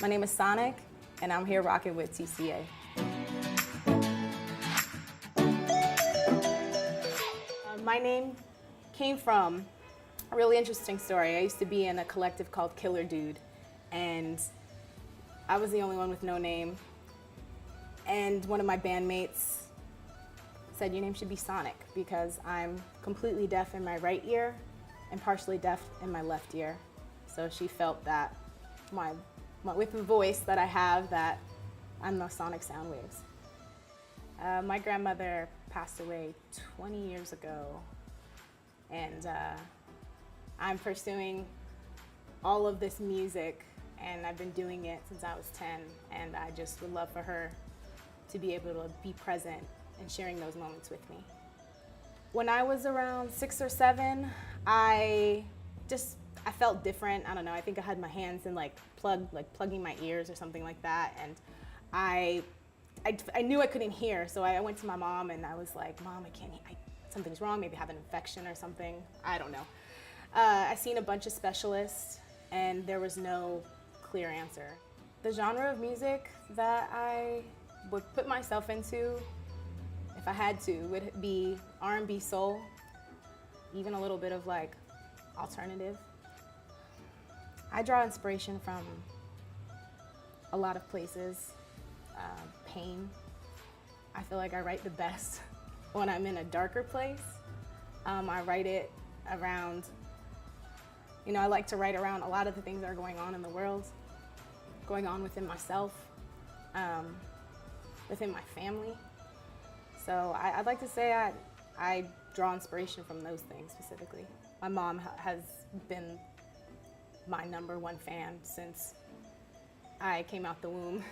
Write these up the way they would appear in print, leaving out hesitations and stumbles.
My name is Sonic, and I'm here rocking with TCA. My name came from a really interesting story. I used to be in a collective called Killer Dude, and I was the only one with no name. And one of my bandmates said, your name should be Sonic, because I'm completely deaf in my right ear and partially deaf in my left ear. So she felt that with the voice that I have, that I'm the sonic sound waves. My grandmother passed away 20 years ago, and I'm pursuing all of this music, and I've been doing it since I was 10, and I just would love for her to be able to be present and sharing those moments with me. When I was around 6 or 7, I felt different. I don't know, I think I had my hands in plugging my ears or something like that, and I knew I couldn't hear, so I went to my mom and I was like, Mom, I can't hear, something's wrong, maybe I have an infection or something, I don't know. I seen a bunch of specialists and there was no clear answer. The genre of music that I would put myself into, if I had to, would be R&B soul, even a little bit of like alternative. I draw inspiration from a lot of places. Pain. I feel like I write the best when I'm in a darker place. I write it around, I like to write around a lot of the things that are going on in the world, going on within myself, within my family. So I'd like to say I draw inspiration from those things specifically. My mom has been my #1 fan since I came out the womb.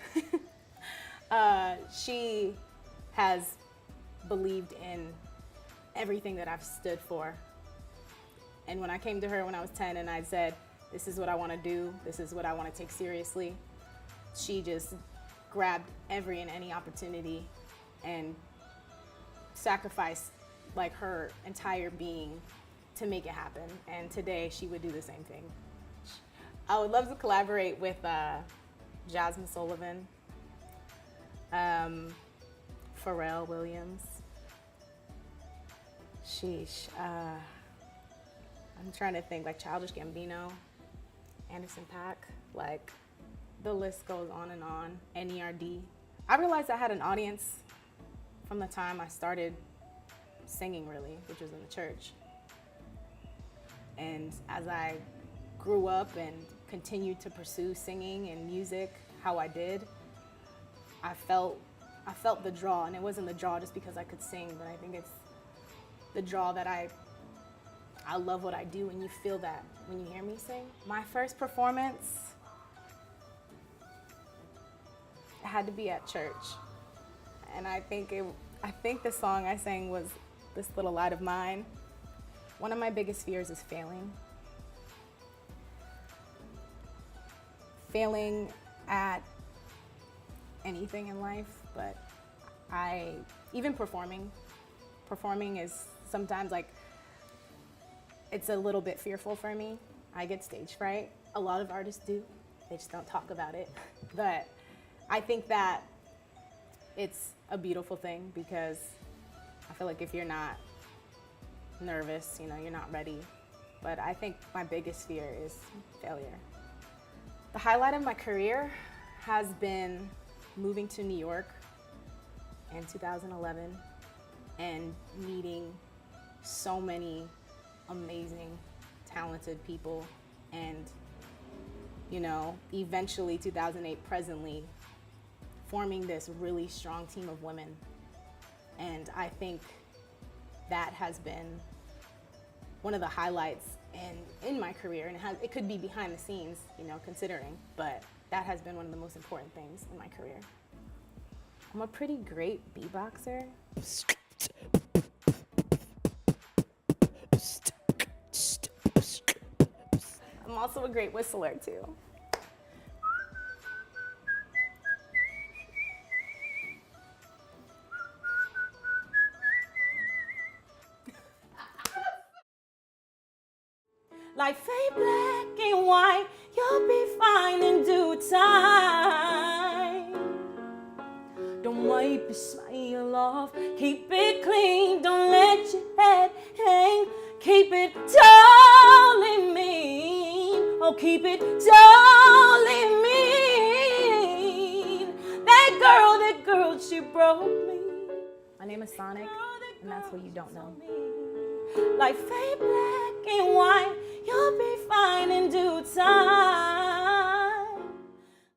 She has believed in everything that I've stood for. And when I came to her when I was 10 and I said, this is what I want to do, this is what I want to take seriously, she just grabbed every and any opportunity and sacrificed like her entire being to make it happen. And today she would do the same thing. I would love to collaborate with Jasmine Sullivan, Pharrell Williams. Sheesh. I'm trying to think, like Childish Gambino, Anderson .Paak, like the list goes on and on, NERD. I realized I had an audience from the time I started singing really, which was in the church. And as I grew up and continued to pursue singing and music how I did, I felt the draw, and it wasn't the draw just because I could sing, but I think it's the draw that I love what I do, and you feel that when you hear me sing. My first performance, it had to be at church, and I think the song I sang was This Little Light of Mine. One of my biggest fears is failing. Failing at anything in life, but even performing is sometimes like, it's a little bit fearful for me. I get stage fright. A lot of artists do. They just don't talk about it. But I think that it's a beautiful thing because I feel like if you're not nervous, you're not ready. But I think my biggest fear is failure. The highlight of my career has been moving to New York in 2011 and meeting so many amazing, talented people, and eventually 2008, presently, forming this really strong team of women. And I think that has been one of the highlights in my career, and it could be behind the scenes, considering, but that has been one of the most important things in my career. I'm a pretty great beatboxer. I'm also a great whistler too. Life ain't black and white, you'll be fine in due time. Don't wipe your smile off, keep it clean, don't let your head hang. Keep it totally mean, oh keep it totally mean. That girl, she broke me. My name is Sonic, and that's what you don't know. Like fade black and white, you'll be fine in due time.